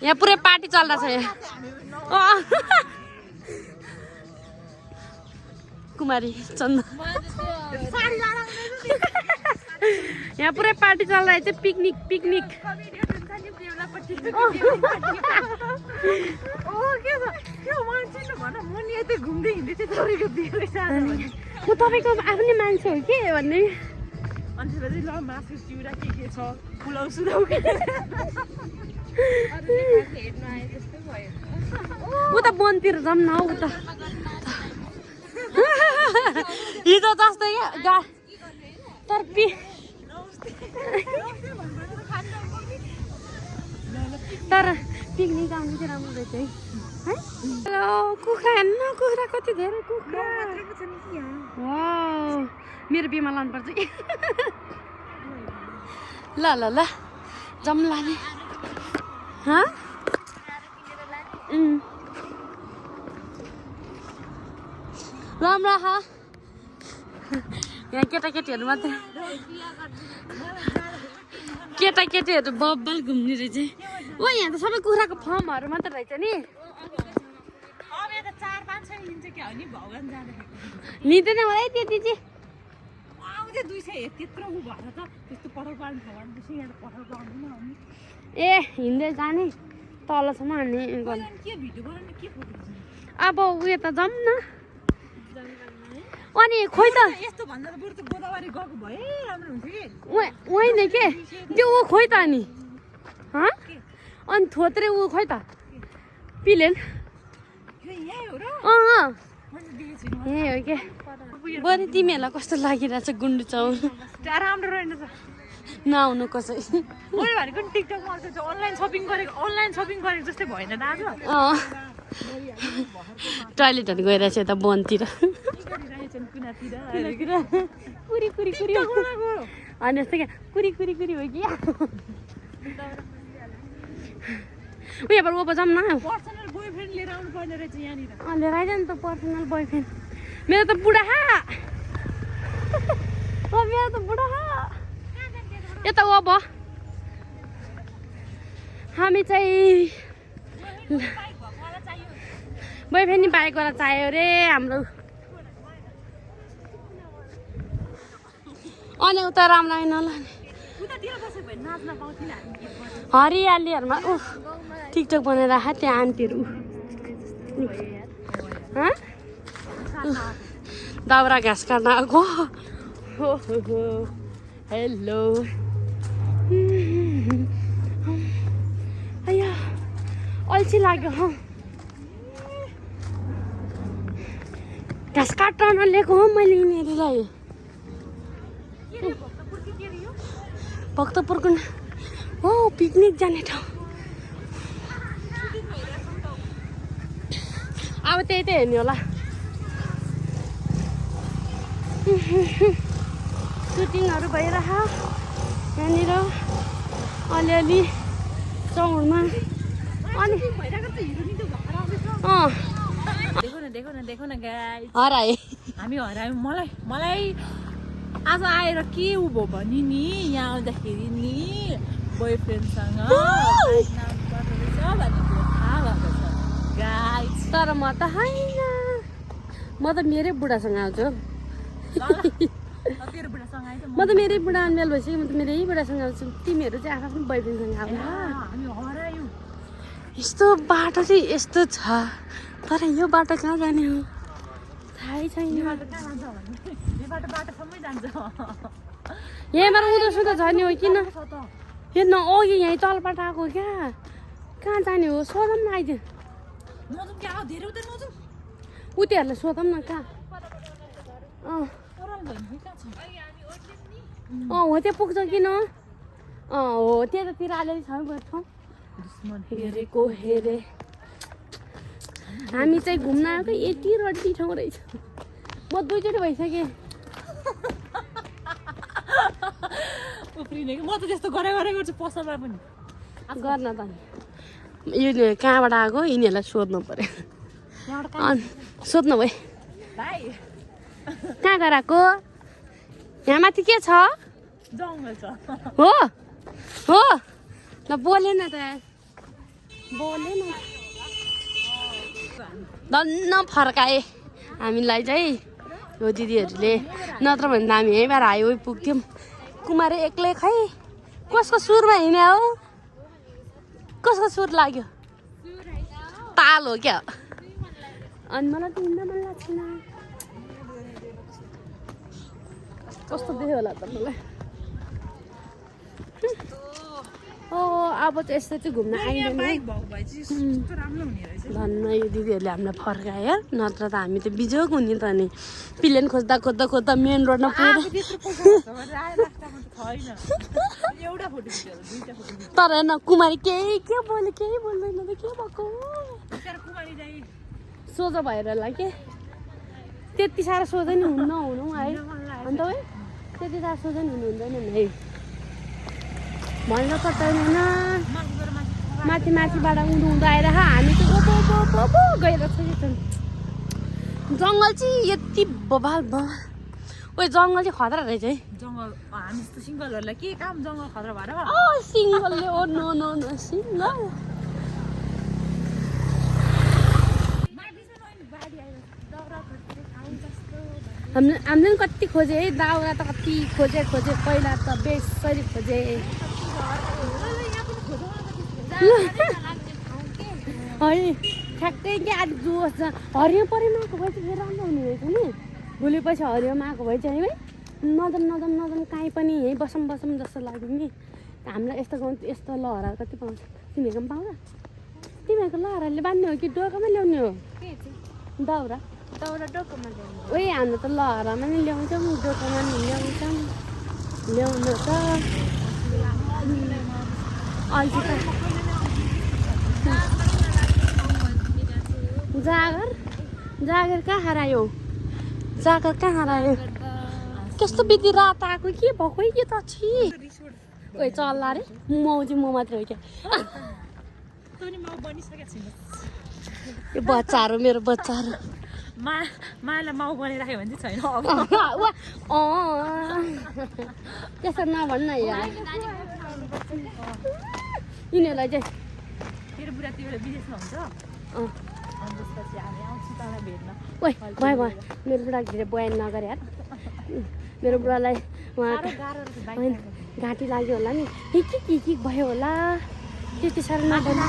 यहाँ पुरै पार्टी चल्दैछ यहाँ कुमारी चन्दा यहाँ पुरै पार्टी चलिरहेछ पिकनिक पिकनिक तपाईँको आफ्नै मान्छे हो कि भन्ने उता वनतिर जाऊँ न उता हिजो जस्तै क्या तर तर पिकनिक आउनु चाहिँ राम्रो रहेछ है हेलो कुखुरा हेर्नु न कुखुरा कति धेरै कुखुरा मेरो बिमा लानुपर्छ ल ल ल जम्ला नि राम्रो खा यहाँ केटाकेटीहरू मात्रै केटाकेटीहरू बब्बल घुम्ने रहेछ ओ यहाँ त सबै कुखुराको फर्महरू मात्र रहेछ नि लिँदैन होला है त्यति चाहिँ ए हिँड्दै जाने तलसम्म हान्ने अब उयो त जाऊँ न अनि खोइ त होइन के त्यो ऊ खोइ त अनि अनि थोत्रे ऊ खोइ त पिलेन ए हो के बरु तिमीहरूलाई कस्तो लागिरहेछ गुन्डु चाउल राम्रो रहेछ नआउनु कसै भनेको टिकटकमा अनलाइन सपिङ गरेको जस्तै भएन दाजु टोइलेटहरू गइरहेछ यता वनतिर कुरी कुरी कुरी होइन यस्तो क्या कुरी कुरी कुरी हो कि उयोबाट ओपो जाऊँ न पर्सनल बोयफ्रेन्ड लिएर आउनु पर्ने रहेछ यहाँनिर लिएर आइज नि त पर्सनल बोयफ्रेन्ड मेरो त बुढा मेरो त बुढा यता अब हामी चाहिँ बोयफ्रेन्ड नि बाइकवाला चाहियो रे हाम्रो अनि उता राम्रो नलाने हरियालीहरूमा टिकटक बनाएर राख त्यहाँ आन्टीहरू दाउरा घाँस काट्न आएको हेलो अया अल्छी लाग्यो घाँस काट्न नलिएको हो मैले यिनीहरूलाई भक्तपुरको हो पिकनिक जाने ठाउँ अब त्यही त हेर्ने होला सुटिङहरू भइरह यहाँनिर अलिअलि चौरमा अनि देखो न गाइस हराए हामी हरायौँ मलाई आज आएर के उ भयो भने नि यहाँ आउँदाखेरि नि बोयफ्रेन्डसँग तर म त होइन म त मेरै बुढासँग आउँछु म त मेरै बुढा अन्मेल भइसक्यो म त मेरै बुढासँग आउँछु तिमीहरू चाहिँ आफ्नो बोयफ्रेन्डसँग आउनु यस्तो बाटो चाहिँ यस्तो छ तर यो बाटो कहाँ जाने हो थाहै छैन यहाँबाट उँधो सुधो झर्ने हो किन हेर्न अघि यहीँ तलबाट आएको क्या कहाँ जाने हो सोधौँ न आइदियो उतिहरूलाई सोधौँ न कहाँ हो त्यो पुग्छ किन हो त्यतातिर अलिअलि छ ठाउँ हेरेको हेरे हामी चाहिँ घुम्न आएको यति रड्डी ठाउँ रहेछ म दुईचोटि भइसकेँ उफ्रिने म त त्यस्तो गरे गर्छु पसलमा पनि गर्न त यो कहाँबाट आएको यिनीहरूलाई सोध्नु पर्यो सोध्नु भयो कहाँ गएर आएको यहाँ माथि के छ जङ्गल छ हो हो ल बोलेन त बोले न धन्न फर्काए हामीलाई चाहिँ यो दिदीहरूले नत्र भने त हामी यहीँबाट हाइवे पुग्थ्यौँ कुमारी एक्लै खै कसको सुरमा हिँड्यो हो कसको सुर लाग्यो ताल हो क्या अनि मलाई त हिँड्न मन लाग्छ कस्तो देख्यो होला त मलाई अब चाहिँ यस्तो चाहिँ घुम्न आइँदैन धन्न यो दिदीहरूले हामीलाई फर्कायो नत्र त हामी त बिजोग हुने त नि प्लेन खोज्दा खोज्दा खोज्दा मेन रोडमा पुगेर तर न कुमारी केही के बोल्यो केही बोल्दैन त के भएको सोझो भएर होला के त्यति साह्रो सोझै नि हुन्न हुनु है अन्त है त्यति साह्रो सोझै नि हुनु हुँदैन नि है भन्न सक्दैन माथि माथिबाट उँधो उँधो आएर हामी चाहिँ गइरहेको छ जङ्गल चाहिँ यति बबाल ओइ जङ्गल चाहिँ खतरा रहेछ है जङ्गल हामी जस्तो सिङ्गलहरूलाई के काम जङ्गल खतरा भएर सिङ्गलले oh no no no single हामीले पनि कति खोजे है दाउरा त कति खोजे पहिला त बेसरी खोजे है ठ्याक्कै के आज जोस छ हरियो परेमा आएको भए चाहिँ राम्रो हुने रहेछ नि भोलि पछि हरियोमा आएको भए चाहिँ है नदम काहीँ पनि यहीँ बसौँ जस्तो लाग्यो नि हामीलाई यस्तो गाउँ यस्तो लहराहरू कति पाउँछ तिमीहरूको पनि पाउँछ तिमीहरूको लहराले बाँध्ने हो कि डोकामा ल्याउने हो दाउरा डोकामा ल्याउने ओइ हाम्रो त लहरामा नि ल्याउँछौँ डोकामा नि ल्याउँछौँ ल्याउनु त अल्छी त जागर कहाँ हरायो जागर कहाँ हरायो कस्तो बित्ति रात आएको के भएको के त छि ओइ चल्ला रे म चाहिँ म मात्रै हो क्या यो बच्चाहरू मेरो बच्चाहरू मालाई माउ बनाइराख्यो भने चाहिँ छैन त्यसो नभन्न यार यिनीहरूलाई चाहिँ तेरो बुढा त्यो बेला विदेशमा हुन्छ अनि त्यसपछि हामी आउँछौँ तँलाई भेट्न ओइ भयो मेरो बुढाको धेरै बयान नगरे यार मेरो बुढालाई उहाँ घाँटी लाग्यो होला नि के भयो होला त्यति साह्रो नबोल्नु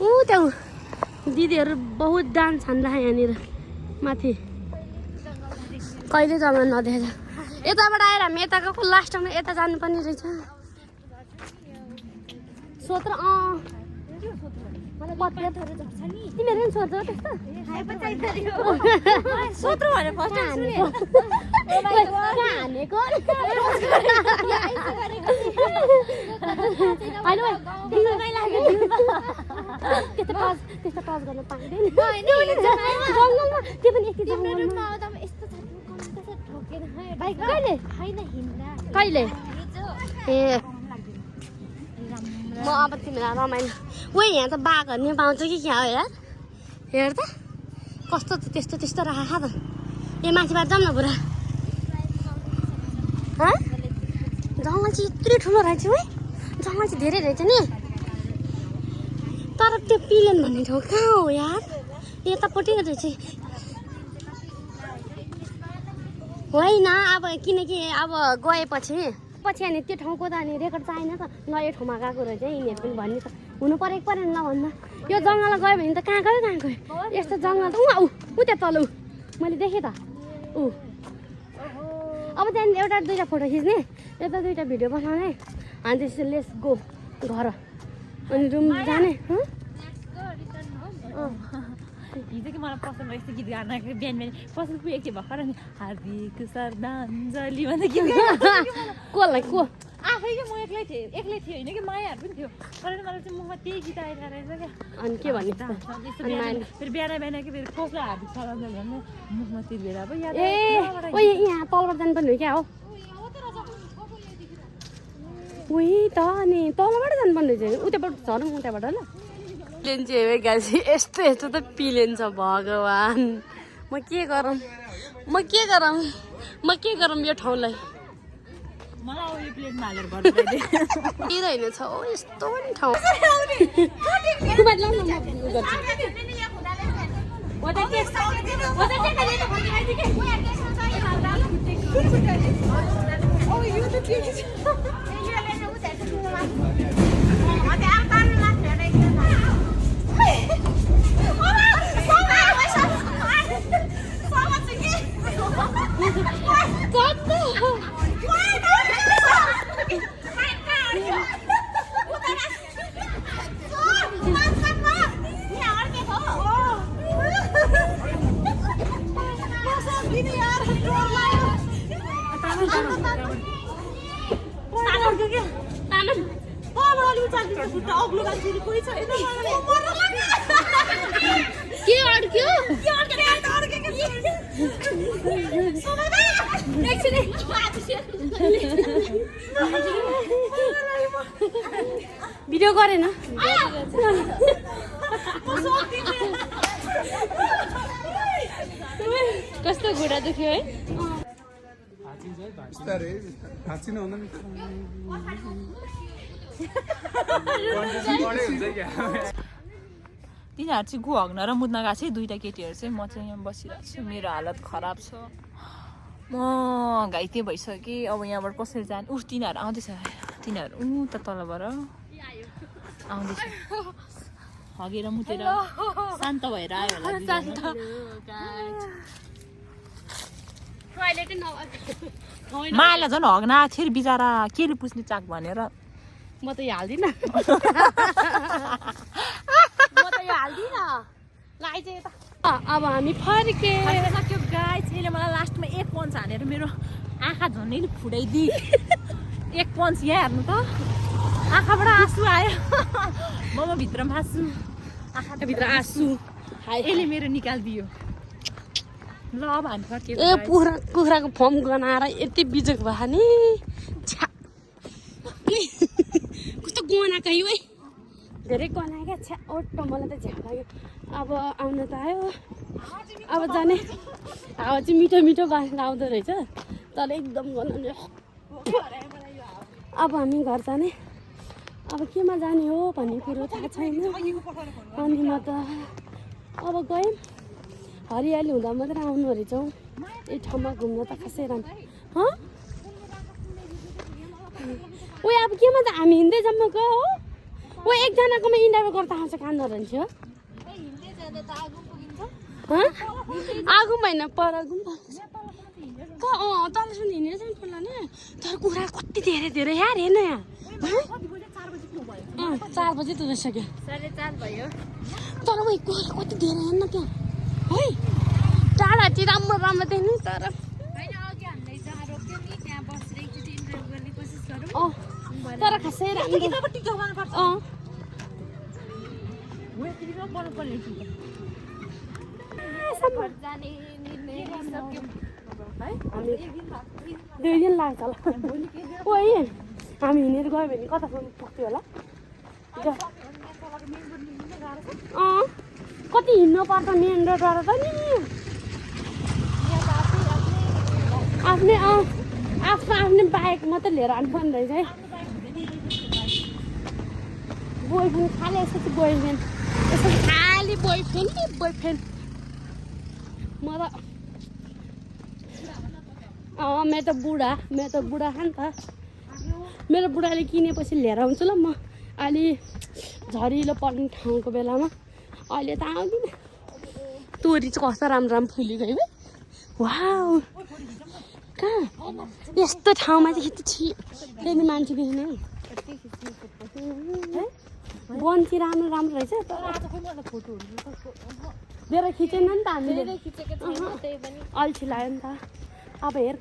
ऊ त्यहाँ दिदीहरू बहुत डान्स हान्दा यहाँनिर माथि कहिले जमा नदेखेर यताबाट आएर हामी यता गएको लास्टमा यता जानुपर्ने रहेछ सोत्र तिमीहरू पनि सोध्छौ त्यस्तो सोध्रो भने फर्स्ट टाइम सुने हानेको त्यस्तो टच गर्न पाइँदैन जङ्गलमा त्यो पनि यति जङ्गलमा कहिले ए म अब तिमीलाई रमाइलो ओइ यहाँ त बाघहरू नि पाउँछ कि क्या हो यार हेर त कस्तो त्यस्तो राख त ए माथिबाट जाऊँ न पुरा जङ्गल चाहिँ यत्रो ठुलो रहेछ है जङ्गल चाहिँ धेरै रहेछ नि तर त्यो पिलेन भन्ने ठाउँ कहाँ हो यार यतापट्टि रहेछ होइन अब किनकि अब गएपछि अनि त्यो ठाउँको त अनि रेकर्ड चाहिएन त ल यो ठाउँमा गएको रहेछ यिनीहरू पनि भन्ने त हुनु परेको परेन ल भन्दा यो जङ्गलमा गयो भने त कहाँ गयो यस्तो जङ्गल त ऊ त्यहाँ तल मैले देखेँ त ऊ अब त्यहाँदेखि एउटा दुईवटा फोटो खिच्ने यता दुईवटा भिडियो बनाउने अनि त्यसपछि लेट्स गो घर अनि रुम जाने हिजो कि मलाई पसन्द यस्तो गीत गाना बिहान पसन्द पुगेको थियो भर्खर नि हार्दिक श्रद्धाञ्जली भन्दा गीत कसलाई को आफै कि म एक्लै थिएँ होइन कि मायाहरू पनि थियो तर मलाई चाहिँ मुखमा त्यही गीत आइरहेको रहेछ क्या अनि के भन्ने फेरि बिहान कि फेरि कसलाई हार्दिक श्रद्धाञ्जली भन्नु मुखमा त्यो भेर अब याद ए ओ यहाँ तलबाट जानुपर्ने हो क्या हो उही त अनि तलबाट जानुपर्ने रहेछ उताबाट झरौँ उताबाट ल पिलेन चाहिँ गाजी यस्तो त पिलेन छ भगवान् म के गरौँ यो ठाउँलाई मलाई उयो प्लेटमा हालेर गर्दै होइन छ ओ यस्तो पनि ठाउँ कुमार ल्याउन म गर्छु के अड्क्यो भिडियो गरेन कस्तो घुँडा दुख्यो है तिनीहरू चाहिँ गु हग्न र मुद्न गएको छ दुईटा केटीहरू चाहिँ म चाहिँ यहाँ बसिरहेको छु मेरो हालत खराब छ म घाइते भइसकेँ अब यहाँबाट कसरी जाने उफ तिनीहरू आउँदैछ तिनीहरू त तलबाट आउँदैछ हगेर मुतेर शान्त भएर आयो होला मायालाई झन् हग्न आएको थियो बिचरा केले पुस्ने चाक भनेर म त यो हाल्दिनँ अब हामी फर्के सक्यो गाई छैन मलाई लास्टमा एक पन्च हानेर मेरो आँखा झन्डै फुटाइदिए एक पन्च यहाँ हेर्नु त आँखाबाट आँसु आयो म भित्र फाँसु भित्र आँसु यसले मेरो निकालिदियो ल अब हामी फर्केको ए कुखुराको फर्म गनाएर यति बिजोक भयो नि कस्तो गनाएको है धेरै गनायो क्या छ्या ओटो मलाई त झ्याउ लाग्यो अब आउन त आयो अब जाने हावा चाहिँ मिठो मिठो बाँच्न आउँदो रहेछ तर एकदम गनाउने अब हामी घर जाने अब केमा जाने हो भन्ने कुरो थाहा छैन अनि म त अब गयौँ हरियाली हुँदा मात्रै आउनु रहेछौँ यही ठाउँमा घुम्न त खासै राम्रो ओ अब केमा त हामी हिँड्दै जाऊँ गयो हो ओ एकजनाकोमा इन्टरभ्यू गर्दा आउँछ कान्दो रहन्छ आगो होइन पर तलसम्म हिँडेर चाहिँ पर्ला नि तर कुखुरा कति धेरै धेरै यार हेर्न यहाँ 4 बजी त भइसक्यो 4:30 भयो तर उयो कुखुरा कति धेरै हेर्न त्यहाँ है टाढा चाहिँ राम्रो राम्रो देख्नु तर तर खासै राम्रो दुई दिन लाग्छ होला ओइ हामी हिँडेर गयो भने कतासम्म पुग्थ्यो होला कति हिँड्नु पर्छ मेन रोडबाट त नि आफ्नै आफ्नो बाइक मात्रै लिएर आउनुपर्ने रहेछ है बोयफ्रेन्ड खालि यसो बोयफ्रेन्ड यसो खालि बोयफ्रेन्ड म त मेरो त बुढा छ नि त मेरो बुढाले किनेपछि लिएर आउँछु ल म अलि झरिलो पर्ने ठाउँको बेलामा अहिले त आउँदिनँ तोरी चाहिँ कस्तो राम्रो फुलेको है वाउ कहाँ यस्तो ठाउँमा चाहिँ खिच्छु त्यही मान्छे देख्ने वन चाहिँ राम्रो रहेछ तर लिएर खिचेन नि त हामीले अल्छी लाग्यो नि त अब हेर